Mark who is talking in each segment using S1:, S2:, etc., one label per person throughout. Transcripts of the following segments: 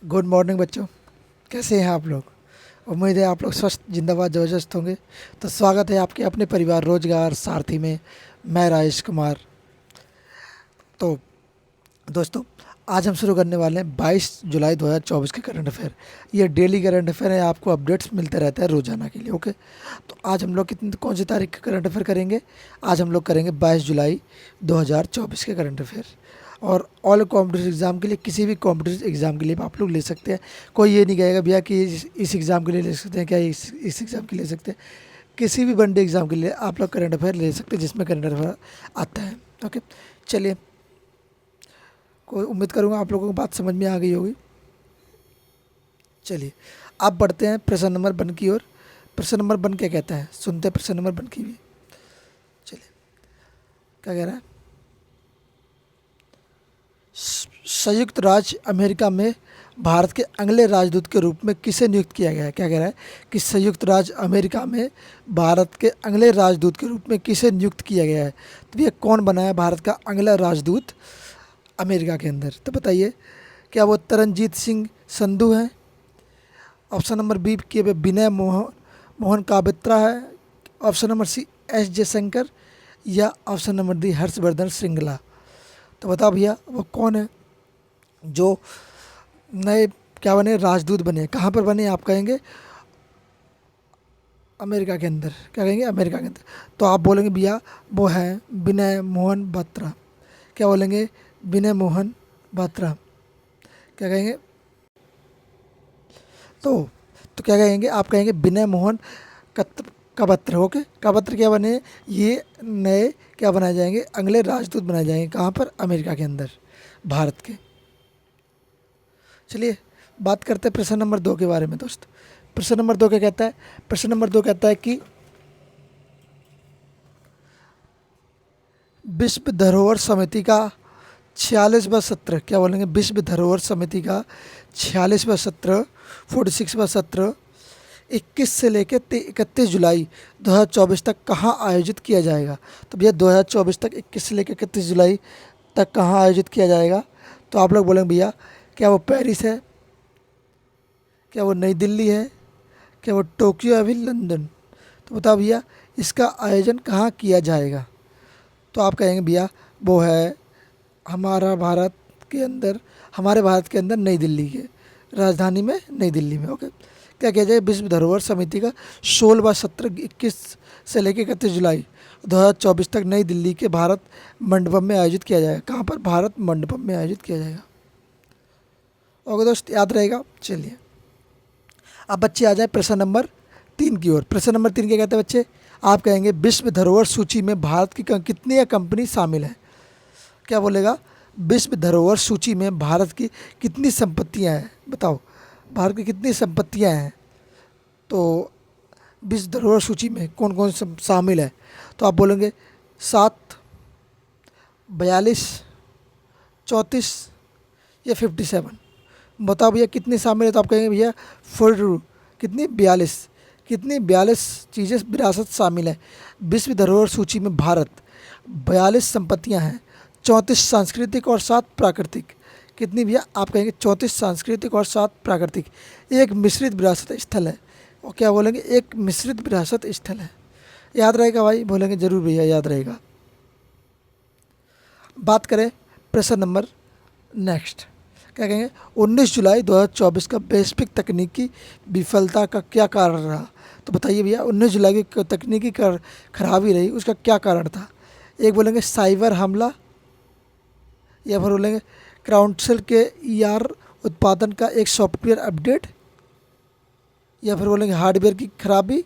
S1: Good morning बच्चों। कैसे हैं आप लोग? उम्मीद है आप लोग स्वस्थ जिंदाबाद जबरदस्त होंगे। तो स्वागत है आपके अपने परिवार रोजगार सारथी में। मैं राजेश कुमार। तो दोस्तों, आज हम शुरू करने वाले हैं 22 जुलाई 2024 के करंट अफेयर। ये डेली करंट अफेयर है, आपको अपडेट्स मिलते रहते हैं रोजाना के लिए। ओके, तो आज हम लोग कितनी कौन सी तारीख का करंट अफेयर करेंगे? आज हम लोग करेंगे 22 जुलाई 2024 के करंट अफेयर। और ऑल कॉम्पिटिटिव एग्ज़ाम के लिए, किसी भी कॉम्पिटिटिव एग्ज़ाम के लिए आप लोग ले सकते हैं। कोई ये नहीं कहेगा भैया कि इस एग्ज़ाम के लिए ले सकते हैं, क्या इस एग्ज़ाम के लिए ले सकते हैं। किसी भी वनडे एग्ज़ाम के लिए आप लोग करंट अफेयर ले सकते हैं जिसमें करंट अफेयर आता है। ओके, चलिए, कोई उम्मीद करूँगा आप लोगों को बात समझ में आ गई होगी। चलिए, आप बढ़ते हैं प्रश्न नंबर 1 की ओर। प्रश्न नंबर 1 क्या कहता है, सुनते हैं प्रश्न नंबर 1 की भी। चलिए, क्या कह रहा है? संयुक्त राज्य अमेरिका में भारत के अगले राजदूत के रूप में किसे नियुक्त किया गया है? क्या कह रहा है कि संयुक्त राज्य अमेरिका में भारत के अगले राजदूत के रूप में किसे नियुक्त किया गया है? तो ये कौन बना है भारत का अगला राजदूत अमेरिका के अंदर? तो बताइए, क्या वो तरनजीत सिंह संधू हैं? ऑप्शन नंबर बी के विनय मोहन काबत्रा है। Option number C S Jaishankar, या option number D Harshvardhan Shringla. तो बताओ भैया, वो कौन है जो नए क्या बने, राजदूत बने? कहाँ पर बने आप कहेंगे? अमेरिका के अंदर। क्या कहेंगे? अमेरिका के अंदर। तो आप बोलेंगे भैया वो हैं विनय मोहन बत्रा। क्या बोलेंगे? विनय मोहन बत्रा। क्या कहेंगे? तो क्या कहेंगे? आप कहेंगे विनय मोहन कबत्र। ओके, कबत्र क्या बने? ये नए क्या बनाए जाएंगे? अगले राजदूत बनाए जाएंगे। कहाँ पर? अमेरिका के अंदर, भारत के। चलिए, बात करते हैं प्रश्न नंबर 2 के बारे में दोस्त। प्रश्न नंबर 2 क्या कहता है? प्रश्न नंबर 2 कहता है कि विश्व धरोहर समिति का 46वां सत्र, क्या बोलेंगे? विश्व धरोहर समिति का 46वां सत्र, 46वां सत्र 21 से लेकर 31 जुलाई 2024 तक कहाँ आयोजित किया जाएगा? तो भैया 2024 तक 21 से लेकर 31 जुलाई तक कहाँ आयोजित किया जाएगा? तो आप लोग बोलेंगे भैया, क्या वो पेरिस है, क्या वो नई दिल्ली है, क्या वो टोक्यो है, अभी लंदन? तो बताओ भैया, इसका आयोजन कहाँ किया जाएगा? तो आप कहेंगे भैया वो है हमारे भारत के अंदर नई दिल्ली के राजधानी में, नई दिल्ली में। ओके, क्या किया जाए? विश्व धरोहर समिति का 16वां सत्र 21 से लेकर 31 जुलाई 2024 तक नई दिल्ली के भारत मंडपम में आयोजित किया जाएगा। कहाँ पर? भारत मंडपम में आयोजित किया जाएगा। ओके दोस्त, याद रहेगा। चलिए, अब बच्चे आ जाए प्रश्न नंबर 3 की ओर। प्रश्न नंबर 3 क्या कहते हैं बच्चे? आप कहेंगे विश्व धरोहर सूची में भारत की कितनी कंपनी शामिल है? क्या बोलेगा? विश्व धरोहर सूची में भारत की कितनी संपत्तियां हैं? बताओ, भारत की कितनी संपत्तियां हैं? तो विश्व धरोहर सूची में कौन कौन शामिल है? तो आप बोलेंगे 7, 42, 34 या 57। बताओ भैया कितनी शामिल है? तो आप कहेंगे भैया 42। कितनी? 42। कितनी? 42 चीज़ें विरासत शामिल है विश्व धरोहर सूची में। भारत 42 संपत्तियां हैं, 34 सांस्कृतिक और 7 प्राकृतिक। कितनी भैया? आप कहेंगे 34 सांस्कृतिक और 7 प्राकृतिक। एक मिश्रित विरासत स्थल है। और क्या बोलेंगे? एक मिश्रित विरासत स्थल है। याद रहेगा भाई? बोलेंगे जरूर भैया, याद रहेगा। बात करें प्रश्न नंबर नेक्स्ट, क्या कहेंगे? 19 जुलाई 2024 का वैश्विक तकनीकी विफलता का क्या कारण रहा? तो बताइए भैया, 19 जुलाई की तकनीकी खराबी रही, उसका क्या कारण था? एक बोलेंगे साइबर हमला, या फिर बोलेंगे क्राउडसेल के ईआर उत्पादन का एक सॉफ्टवेयर अपडेट, या फिर बोलेंगे हार्डवेयर की खराबी,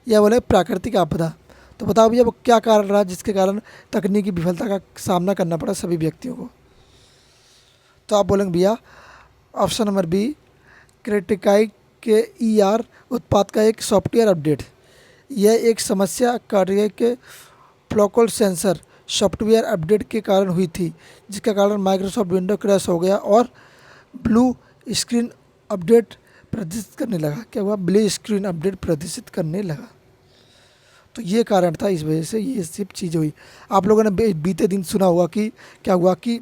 S1: या बोलेंगे प्राकृतिक आपदा। तो बताओ भैया वो क्या कारण रहा जिसके कारण तकनीकी विफलता का सामना करना पड़ा सभी व्यक्तियों को? तो आप बोलेंगे भैया ऑप्शन नंबर बी, क्रिटिकाई के ईआर उत्पाद का एक सॉफ्टवेयर अपडेट। यह एक समस्या कार्य के फ्लोकल सेंसर सॉफ्टवेयर अपडेट के कारण हुई थी, जिसका कारण माइक्रोसॉफ्ट विंडो क्रैश हो गया और ब्लू स्क्रीन अपडेट प्रदर्शित करने लगा। क्या हुआ? ब्लू स्क्रीन अपडेट प्रदर्शित करने लगा। तो ये कारण था, इस वजह से ये सब चीज़ हुई। आप लोगों ने बीते दिन सुना हुआ कि क्या हुआ कि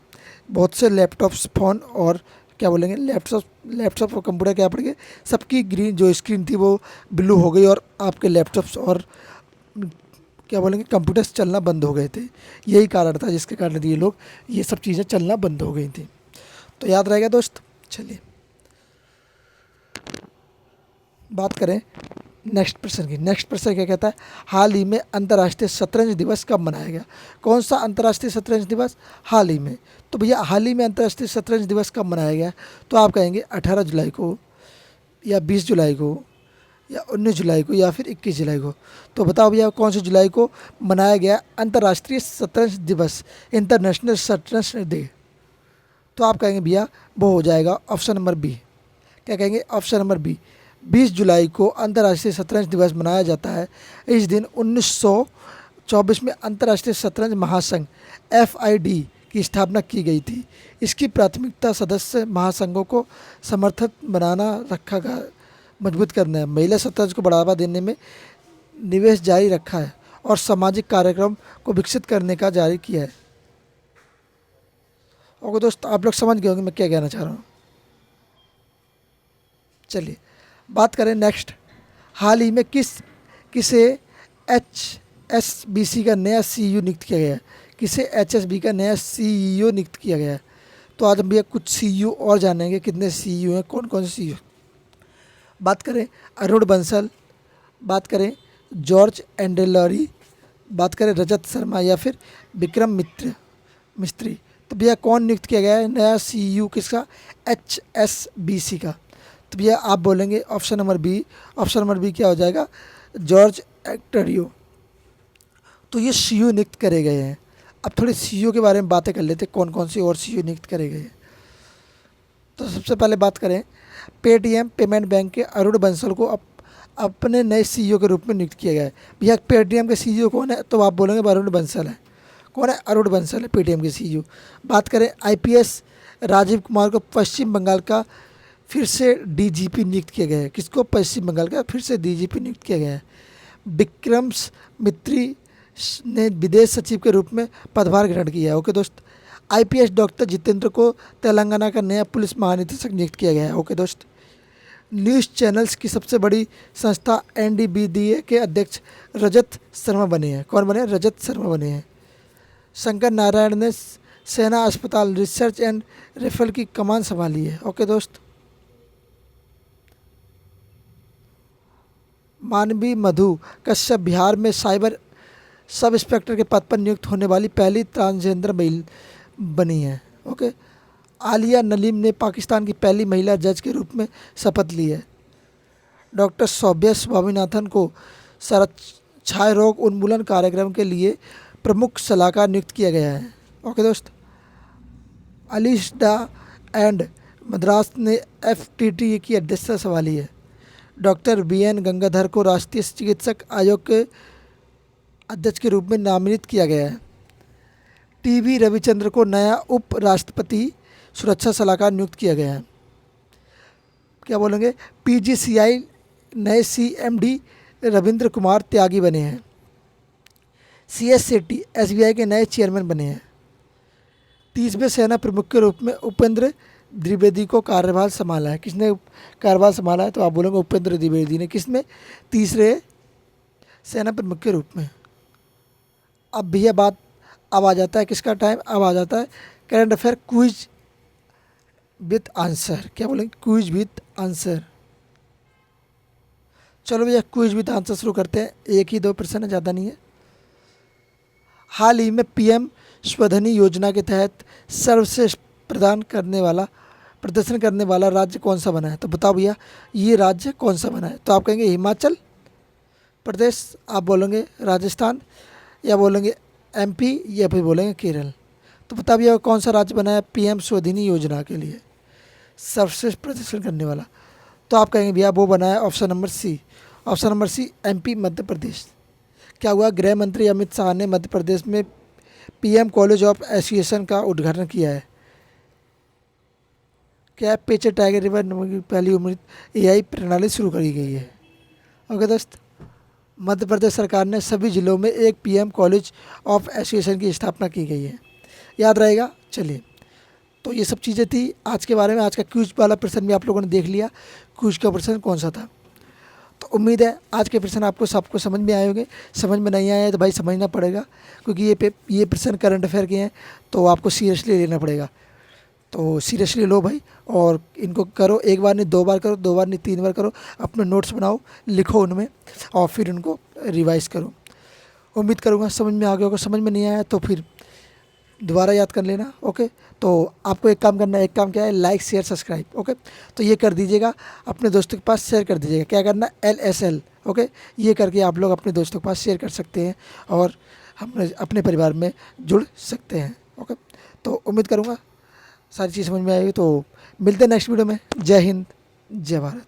S1: बहुत से लैपटॉप्स, फ़ोन और क्या बोलेंगे, लैपटॉप और कंप्यूटर क्या पड़ गए, सबकी ग्रीन जो स्क्रीन थी वो ब्लू हो गई और आपके लैपटॉप्स और क्या बोलेंगे कंप्यूटर्स चलना बंद हो गए थे। यही कारण था जिसके कारण ये लोग ये सब चीज़ें चलना बंद हो गई थी। तो याद रहेगा दोस्त। चलिए बात करें नेक्स्ट प्रश्न की। नेक्स्ट प्रश्न क्या कहता है, हाल ही में अंतर्राष्ट्रीय शतरंज दिवस कब मनाया गया। कौन सा अंतर्राष्ट्रीय शतरंज दिवस, हाल ही में। तो भैया हाल ही में अंतर्राष्ट्रीय शतरंज दिवस कब मनाया गया, तो आप कहेंगे 18 जुलाई को या 20 जुलाई को या 19 जुलाई को या फिर 21 जुलाई को। तो बताओ भैया कौन सी जुलाई को मनाया गया अंतर्राष्ट्रीय शतरंज दिवस, इंटरनेशनल शतरंज डे। तो आप कहेंगे भैया वो हो जाएगा ऑप्शन नंबर बी। क्या कहेंगे, ऑप्शन नंबर बी। 20 जुलाई को अंतर्राष्ट्रीय शतरंज दिवस मनाया जाता है। इस दिन 1924 में अंतर्राष्ट्रीय शतरंज महासंघ FID की स्थापना की गई थी। इसकी प्राथमिकता सदस्य महासंघों को समर्थन बनाना रखा गया, मजबूत करना है, महिला शतरंज को बढ़ावा देने में निवेश जारी रखा है और सामाजिक कार्यक्रम को विकसित करने का जारी किया है। और दोस्त आप लोग समझ गए होंगे मैं क्या कहना चाह रहा हूँ। चलिए बात करें नेक्स्ट, हाल ही में किसे HSBC का नया CEO नियुक्त किया गया है। किसे HSBC का नया CEO नियुक्त किया गया है। तो आज हम भैया कुछ CEO और जानेंगे, कितने CEO हैं, कौन कौन से CEO। बात करें अरुण बंसल, बात करें जॉर्ज एंडेलरी, बात करें रजत शर्मा या फिर विक्रम मिस्त्री। तो भैया कौन नियुक्त किया गया है नया CEO किसका, HSBC का। तो भैया आप बोलेंगे option number B. Option number B क्या हो जाएगा, जॉर्ज एक्टरियो। तो ये CEO नियुक्त करे गए हैं। अब थोड़े CEO के बारे में बातें कर लेते, कौन कौन सी और CEO नियुक्त करे गए हैं। तो सबसे पहले बात करें पेटीएम पेमेंट बैंक के अरुण बंसल को अपने नए CEO के रूप में नियुक्त किया गया है। भैया पेटीएम के CEO कौन है, तो आप बोलेंगे अरुण बंसल है। कौन है, अरुण बंसल है पेटीएम के CEO। बात करें IPS राजीव कुमार को पश्चिम बंगाल का फिर से DGP नियुक्त किया गया है। किसको, पश्चिम बंगाल का फिर से DGP नियुक्त किया गया है। विक्रम मित्री ने विदेश सचिव के रूप में पदभार ग्रहण किया है। ओके दोस्त। IPS डॉक्टर जितेंद्र को तेलंगाना का नया पुलिस महानिदेशक नियुक्त किया गया है। ओके दोस्त। न्यूज़ चैनल्स की सबसे बड़ी संस्था NDBDA के अध्यक्ष रजत शर्मा बने हैं। कौन बने, रजत शर्मा बने हैं। शंकर नारायण ने सेना अस्पताल रिसर्च एंड रेफरल की कमान संभाली है। ओके दोस्त। मानवी मधु कश्यप बिहार में साइबर सब इंस्पेक्टर के पद पर नियुक्त होने वाली पहली ट्रांसजेंडर महिला बनी है। ओके। आलिया नलीम ने पाकिस्तान की पहली महिला जज के रूप में शपथ ली है। डॉक्टर सौभ्य स्वामीनाथन को क्षय रोग उन्मूलन कार्यक्रम के लिए प्रमुख सलाहकार नियुक्त किया गया है। ओके दोस्त। अलीशा एंड मद्रास ने FTT की अध्यक्षता संभाली है। डॉक्टर BN गंगाधर को राष्ट्रीय चिकित्सक आयोग के अध्यक्ष के रूप में नामित किया गया है। TB रविचंद्र को नया उप राष्ट्रपति सुरक्षा सलाहकार नियुक्त किया गया है। क्या बोलेंगे, PGCI नए CMD रविंद्र कुमार त्यागी बने हैं। CS सेट्टी SBI के नए चेयरमैन बने हैं। 30वें सेना प्रमुख के रूप में उपेंद्र द्विवेदी को कार्यभार संभाला है। किसने कार्यभार संभाला है, तो आप बोलेंगे उपेंद्र द्विवेदी ने। किसमें, तीसरे सेना प्रमुख के रूप में। अब भैया बात अब आ जाता है किसका टाइम, अब आ जाता है current affair quiz with answer. क्या बोलेंगे, क्विज विथ आंसर। चलो भैया क्विज विथ आंसर शुरू करते हैं। एक ही दो प्रश्न है, ज़्यादा नहीं है। हाल ही में PM स्वधनी योजना के तहत सर्वश्रेष्ठ प्रदर्शन करने वाला राज्य कौन सा बना है। तो बताओ भैया ये राज्य कौन सा बना है। तो आप कहेंगे हिमाचल प्रदेश, आप बोलेंगे राजस्थान, या बोलेंगे MP, या फिर बोलेंगे केरल। तो बताओ भैया कौन सा राज्य बना है PM स्वधनी योजना के लिए सर्वश्रेष्ठ प्रदर्शन करने वाला। तो आप कहेंगे भैया वो बना है option number C. Option number C MP Madhya Pradesh. क्या हुआ, गृह मंत्री अमित शाह ने मध्य प्रदेश में PM कॉलेज ऑफ एसोसिएशन का उद्घाटन किया है। क्या पेचे टाइगर रिवर की पहली उम्मीद AI प्रणाली शुरू करी गई है। ओके दोस्त। मध्य प्रदेश सरकार ने सभी जिलों में एक PM कॉलेज ऑफ एसोसिएशन की स्थापना की गई है। याद रहेगा। चलिए तो ये सब चीज़ें थी आज के बारे में। आज का क्विज वाला प्रश्न भी आप लोगों ने देख लिया, क्विज का प्रश्न कौन सा था। तो उम्मीद है आज के प्रश्न आपको सबको समझ में आए होंगे। समझ में नहीं आए तो भाई समझना पड़ेगा, क्योंकि ये प्रश्न करंट अफेयर के हैं, तो आपको सीरियसली लेना पड़ेगा। तो सीरियसली लो भाई, और इनको करो, एक बार नहीं 2 बार करो, 2 बार नहीं 3 बार करो। अपने नोट्स बनाओ, लिखो उनमें, और फिर उनको रिवाइज़ करो। उम्मीद करूँगा समझ में आ गया होगा। समझ में नहीं आया तो फिर दोबारा याद कर लेना। ओके, तो आपको एक काम करना है। एक काम क्या है, लाइक शेयर सब्सक्राइब। ओके, तो ये कर दीजिएगा, अपने दोस्तों के पास शेयर कर दीजिएगा। क्या करना, LSL। ओके, ये करके आप लोग अपने दोस्तों के पास शेयर कर सकते हैं और हम अपने परिवार में जुड़ सकते हैं। ओके, तो उम्मीद करूँगा सारी चीज़ समझ में आएगी। तो मिलते हैं नेक्स्ट वीडियो में। जय हिंद, जय भारत।